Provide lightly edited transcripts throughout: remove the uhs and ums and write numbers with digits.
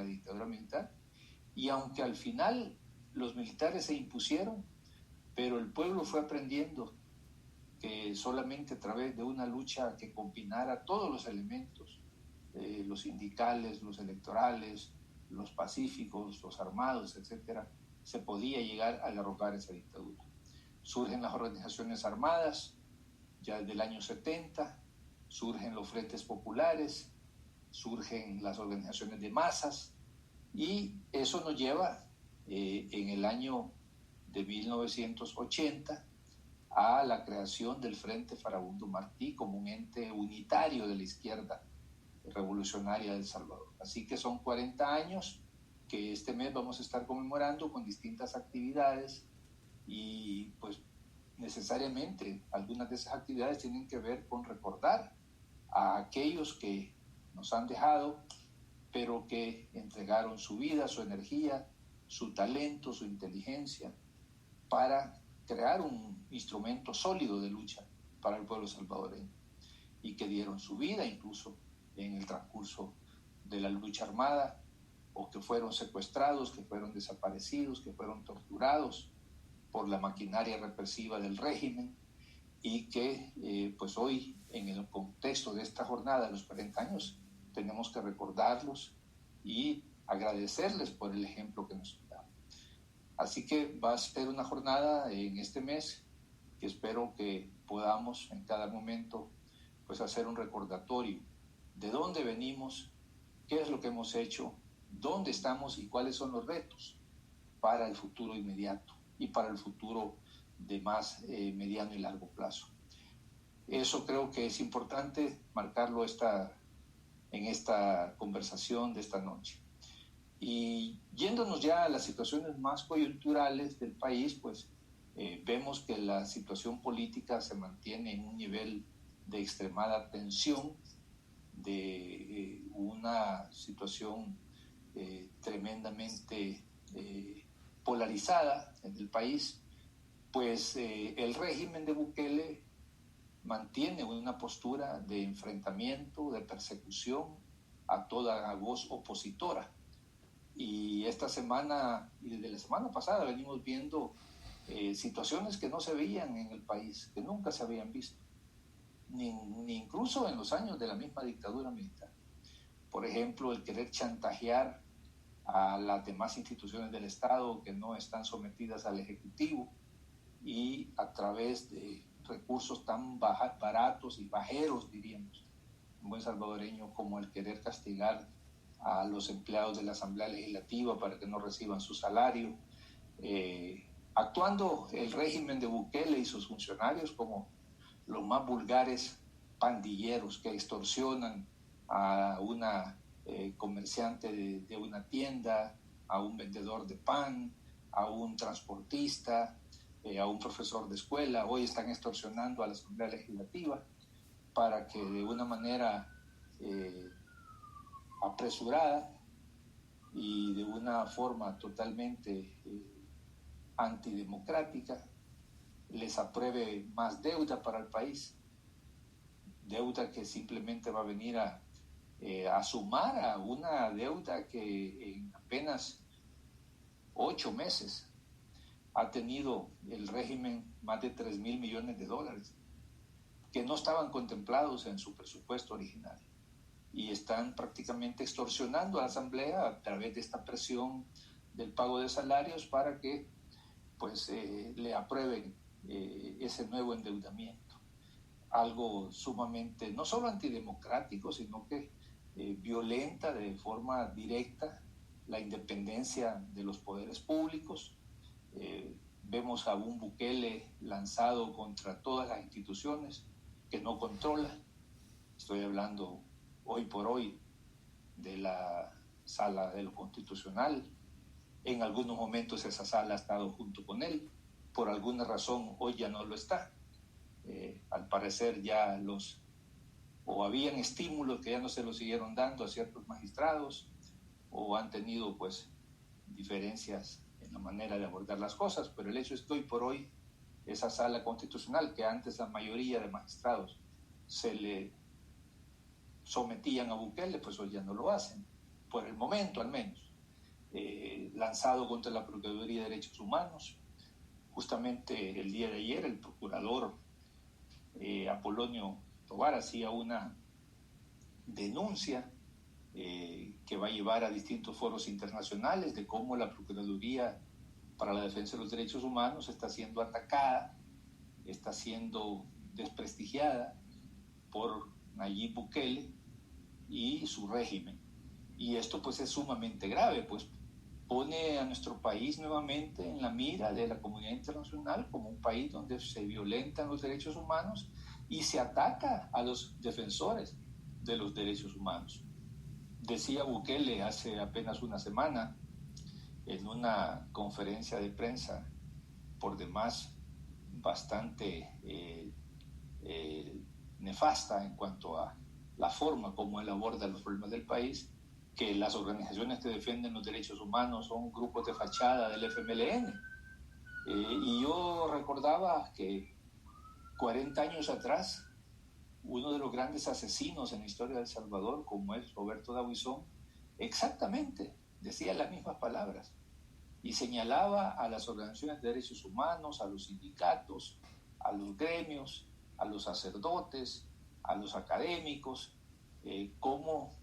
la dictadura militar. Y aunque al final los militares se impusieron, pero el pueblo fue aprendiendo que solamente a través de una lucha que combinara todos los elementos, los sindicales, los electorales, los pacíficos, los armados, etcétera, se podía llegar a derrocar esa dictadura. Surgen las organizaciones armadas, ya desde el año 70, surgen los frentes populares, surgen las organizaciones de masas, y eso nos lleva en el año de 1980 a la creación del Frente Farabundo Martí como un ente unitario de la izquierda revolucionaria de El Salvador. Así que son 40 años que este mes vamos a estar conmemorando con distintas actividades, y pues necesariamente algunas de esas actividades tienen que ver con recordar a aquellos que nos han dejado, pero que entregaron su vida, su energía, su talento, su inteligencia para crear un instrumento sólido de lucha para el pueblo salvadoreño, y que dieron su vida incluso en el transcurso de la lucha armada, o que fueron secuestrados, que fueron desaparecidos, que fueron torturados por la maquinaria represiva del régimen, y que pues hoy, en el contexto de esta jornada de los 40 años, tenemos que recordarlos y agradecerles por el ejemplo que nos dan. Así que va a ser una jornada en este mes que espero que podamos en cada momento pues hacer un recordatorio de dónde venimos, qué es lo que hemos hecho, dónde estamos y cuáles son los retos para el futuro inmediato y para el futuro de más mediano y largo plazo. Eso creo que es importante marcarlo en esta conversación de esta noche. Y yéndonos ya a las situaciones más coyunturales del país, pues vemos que la situación política se mantiene en un nivel de extremada tensión, de una situación tremendamente polarizada en el país, pues el régimen de Bukele mantiene una postura de enfrentamiento, de persecución a toda voz opositora. Y esta semana y desde la semana pasada venimos viendo situaciones que no se veían en el país, que nunca se habían visto, ni incluso en los años de la misma dictadura militar. Por ejemplo, el querer chantajear a las demás instituciones del Estado que no están sometidas al Ejecutivo, y a través de recursos tan baratos y bajeros, diríamos, un buen salvadoreño, como el querer castigar a los empleados de la Asamblea Legislativa para que no reciban su salario, actuando el régimen de Bukele y sus funcionarios como los más vulgares pandilleros que extorsionan a una comerciante de una tienda, a un vendedor de pan, a un transportista, a un profesor de escuela. Hoy están extorsionando a la Asamblea Legislativa para que de una manera apresurada y de una forma totalmente antidemocrática les apruebe más deuda para el país, deuda que simplemente va a venir a sumar a una deuda que en apenas 8 meses ha tenido el régimen más de 3,000 millones de dólares que no estaban contemplados en su presupuesto original, y están prácticamente extorsionando a la Asamblea a través de esta presión del pago de salarios para que pues le aprueben ese nuevo endeudamiento, algo sumamente no solo antidemocrático, sino que violenta de forma directa la independencia de los poderes públicos. Vemos a un Bukele lanzado contra todas las instituciones que no controla. Estoy hablando hoy por hoy de la Sala de lo Constitucional. En algunos momentos esa sala ha estado junto con él. Por alguna razón hoy ya no lo está. Al parecer ya habían estímulos que ya no se los siguieron dando a ciertos magistrados, o han tenido pues diferencias en la manera de abordar las cosas, pero el hecho es que hoy por hoy esa sala constitucional, que antes la mayoría de magistrados se le sometían a Bukele, pues hoy ya no lo hacen, por el momento al menos, lanzado contra la Procuraduría de Derechos Humanos. Justamente el día de ayer el procurador Apolonio Tovar hacía una denuncia que va a llevar a distintos foros internacionales de cómo la Procuraduría para la Defensa de los Derechos Humanos está siendo atacada, está siendo desprestigiada por Nayib Bukele y su régimen. Y esto pues es sumamente grave, pues pone a nuestro país nuevamente en la mira de la comunidad internacional como un país donde se violentan los derechos humanos y se ataca a los defensores de los derechos humanos. Decía Bukele hace apenas una semana en una conferencia de prensa por demás bastante nefasta en cuanto a la forma como él aborda los problemas del país, que las organizaciones que defienden los derechos humanos son grupos de fachada del FMLN. Y yo recordaba que 40 años atrás, uno de los grandes asesinos en la historia de El Salvador, como es Roberto Dawison, exactamente decía las mismas palabras y señalaba a las organizaciones de derechos humanos, a los sindicatos, a los gremios, a los sacerdotes, a los académicos, como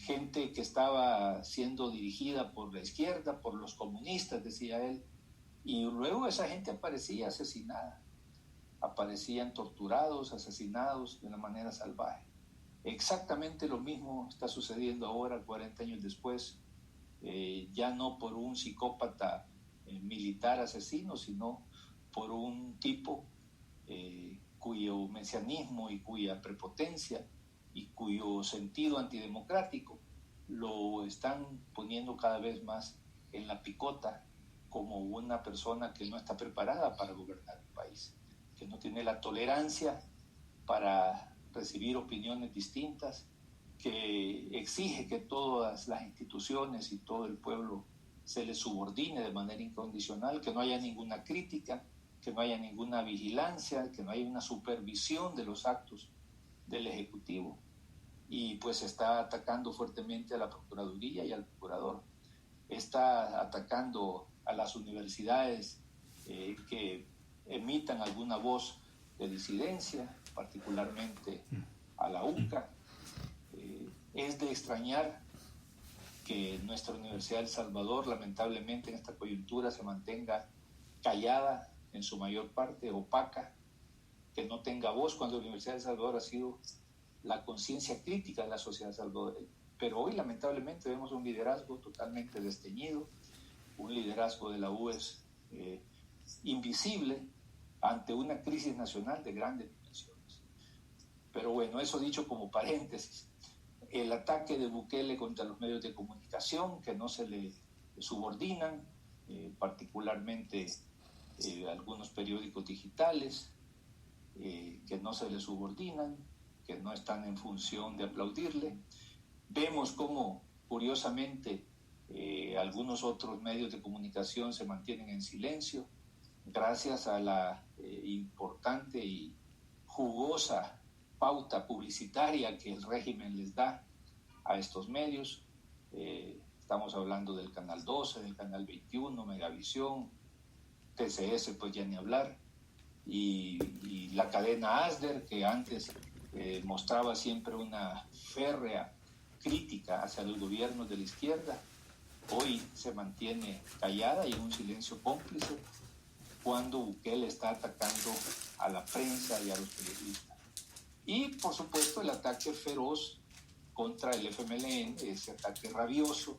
gente que estaba siendo dirigida por la izquierda, por los comunistas, decía él, y luego esa gente aparecía asesinada, aparecían torturados, asesinados de una manera salvaje. Exactamente lo mismo está sucediendo ahora, 40 años después, ya no por un psicópata militar asesino, sino por un tipo cuyo mesianismo y cuya prepotencia y cuyo sentido antidemocrático lo están poniendo cada vez más en la picota como una persona que no está preparada para gobernar el país, que no tiene la tolerancia para recibir opiniones distintas, que exige que todas las instituciones y todo el pueblo se le subordine de manera incondicional, que no haya ninguna crítica, que no haya ninguna vigilancia, que no haya una supervisión de los actos del Ejecutivo. Y pues está atacando fuertemente a la Procuraduría y al Procurador. Está atacando a las universidades que emitan alguna voz de disidencia, particularmente a la UCA. Es de extrañar que nuestra Universidad de El Salvador, lamentablemente en esta coyuntura, se mantenga callada, en su mayor parte opaca, que no tenga voz, cuando la Universidad de El Salvador ha sido la conciencia crítica de la sociedad salvadoreña. Pero hoy lamentablemente vemos un liderazgo totalmente desteñido, un liderazgo de la UES invisible ante una crisis nacional de grandes dimensiones. Pero bueno, eso dicho como paréntesis. El ataque de Bukele contra los medios de comunicación que no se le subordinan, particularmente algunos periódicos digitales, que no se le subordinan, que no están en función de aplaudirle. Vemos cómo, curiosamente, algunos otros medios de comunicación se mantienen en silencio gracias a la importante y jugosa pauta publicitaria que el régimen les da a estos medios. Estamos hablando del Canal 12, del Canal 21, Megavisión, TCS, pues ya ni hablar, y la cadena ASDER, que antes mostraba siempre una férrea crítica hacia los gobiernos de la izquierda, hoy se mantiene callada y en un silencio cómplice cuando Bukele está atacando a la prensa y a los periodistas. Y, por supuesto, el ataque feroz contra el FMLN, ese ataque rabioso,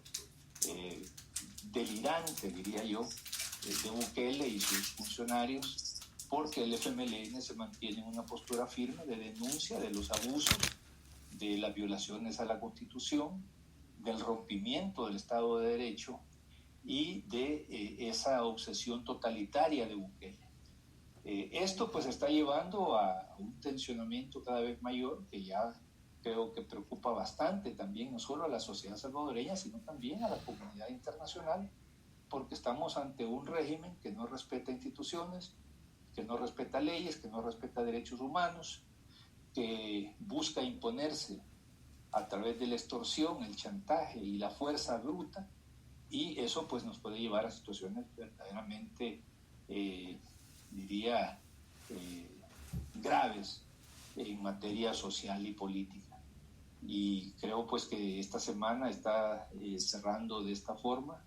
delirante, diría yo, de Bukele y sus funcionarios, porque el FMLN se mantiene en una postura firme de denuncia de los abusos, de las violaciones a la Constitución, del rompimiento del Estado de Derecho y de esa obsesión totalitaria de Bukele. Esto pues está llevando a un tensionamiento cada vez mayor que ya creo que preocupa bastante también no solo a la sociedad salvadoreña, sino también a la comunidad internacional, porque estamos ante un régimen que no respeta instituciones, que no respeta leyes, que no respeta derechos humanos, que busca imponerse a través de la extorsión, el chantaje y la fuerza bruta, y eso pues nos puede llevar a situaciones verdaderamente, diría, graves en materia social y política. Y creo pues que esta semana está cerrando de esta forma,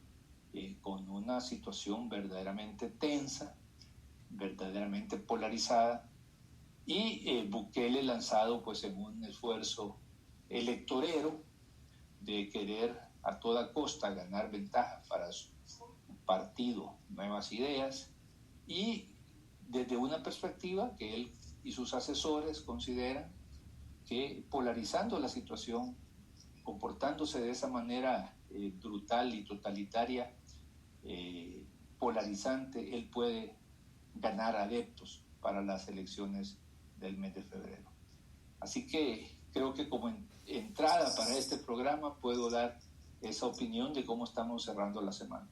con una situación verdaderamente tensa, verdaderamente polarizada, y Bukele lanzado pues en un esfuerzo electorero de querer a toda costa ganar ventaja para su partido, Nuevas Ideas, y desde una perspectiva que él y sus asesores consideran que polarizando la situación, comportándose de esa manera brutal y totalitaria, polarizante, él puede ganar adeptos para las elecciones del mes de febrero. Así que creo que como entrada para este programa puedo dar esa opinión de cómo estamos cerrando la semana.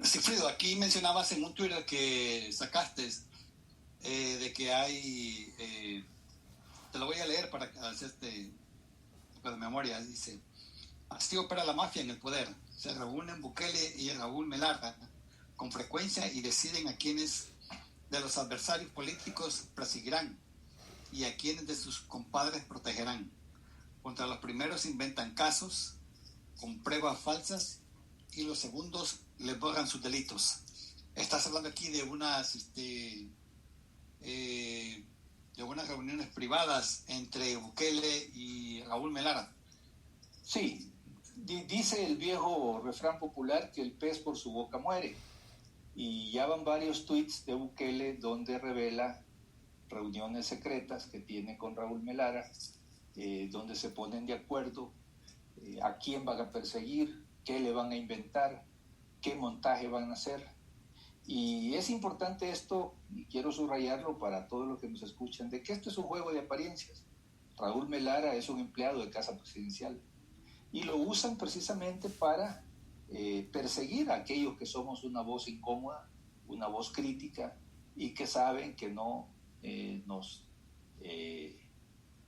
Sigfrido, aquí mencionabas en un Twitter que sacaste de que hay, te lo voy a leer para hacerte un poco de memoria, dice: así opera la mafia en el poder, se reúnen Bukele y Raúl Melara con frecuencia y deciden a quienes de los adversarios políticos perseguirán y a quienes de sus compadres protegerán. Contra los primeros inventan casos con pruebas falsas y los segundos les borran sus delitos. Estás hablando aquí de unas reuniones privadas entre Bukele y Raúl Melara. Sí, dice el viejo refrán popular que el pez por su boca muere, y ya van varios tweets de Bukele donde revela reuniones secretas que tiene con Raúl Melara, donde se ponen de acuerdo a quién van a perseguir, qué le van a inventar, qué montaje van a hacer. Y es importante esto, y quiero subrayarlo para todos los que nos escuchan, de que esto es un juego de apariencias. Raúl Melara es un empleado de Casa Presidencial y lo usan precisamente para perseguir a aquellos que somos una voz incómoda, una voz crítica, y que saben que no nos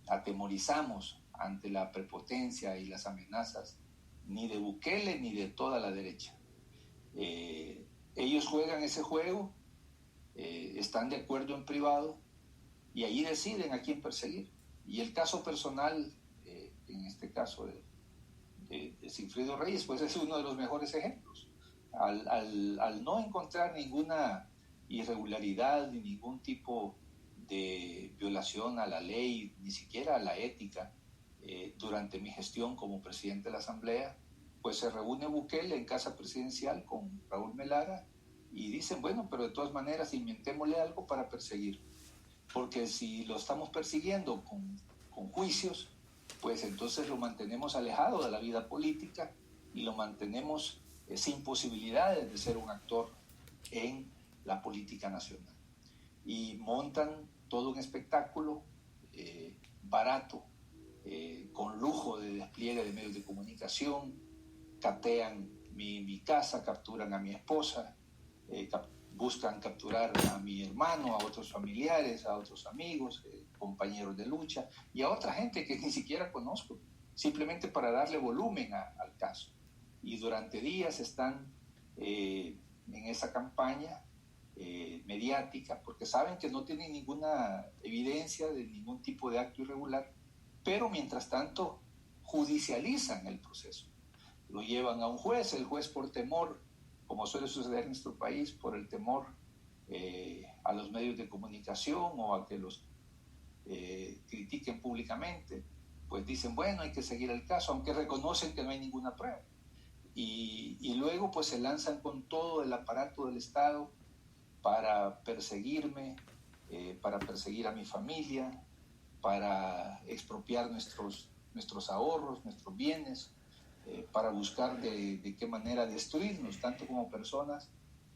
atemorizamos ante la prepotencia y las amenazas ni de Bukele ni de toda la derecha. Ellos juegan ese juego, están de acuerdo en privado y ahí deciden a quién perseguir. Y el caso personal, en este caso de Sigfrido Reyes, pues es uno de los mejores ejemplos. Al no encontrar ninguna irregularidad ni ningún tipo de violación a la ley, ni siquiera a la ética, durante mi gestión como presidente de la Asamblea, pues se reúne Bukele en Casa Presidencial con Raúl Melara y dicen, bueno, pero de todas maneras inventémosle algo para perseguir, porque si lo estamos persiguiendo con juicios, pues entonces lo mantenemos alejado de la vida política y lo mantenemos sin posibilidades de ser un actor en la política nacional. Y montan todo un espectáculo barato, con lujo de despliegue de medios de comunicación, catean mi casa, capturan a mi esposa, buscan capturar a mi hermano, a otros familiares, a otros amigos, compañeros de lucha y a otra gente que ni siquiera conozco, simplemente para darle volumen al caso. Y durante días están en esa campaña mediática, porque saben que no tienen ninguna evidencia de ningún tipo de acto irregular, pero mientras tanto judicializan el proceso. Lo llevan a un juez, el juez por temor, como suele suceder en nuestro país, por el temor a los medios de comunicación o a que los critiquen públicamente, pues dicen, bueno, hay que seguir el caso, aunque reconocen que no hay ninguna prueba. Y luego pues se lanzan con todo el aparato del Estado para perseguirme, para perseguir a mi familia, para expropiar nuestros ahorros, nuestros bienes, para buscar de qué manera destruirnos, tanto como personas,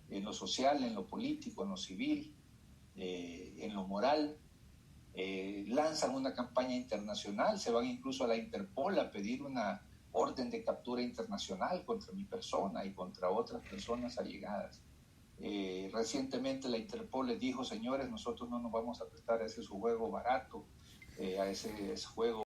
en lo social, en lo político, en lo civil, en lo moral. Lanzan una campaña internacional, se van incluso a la Interpol a pedir una orden de captura internacional contra mi persona y contra otras personas allegadas. Recientemente la Interpol les dijo, señores, nosotros no nos vamos a prestar a ese su juego barato, a ese juego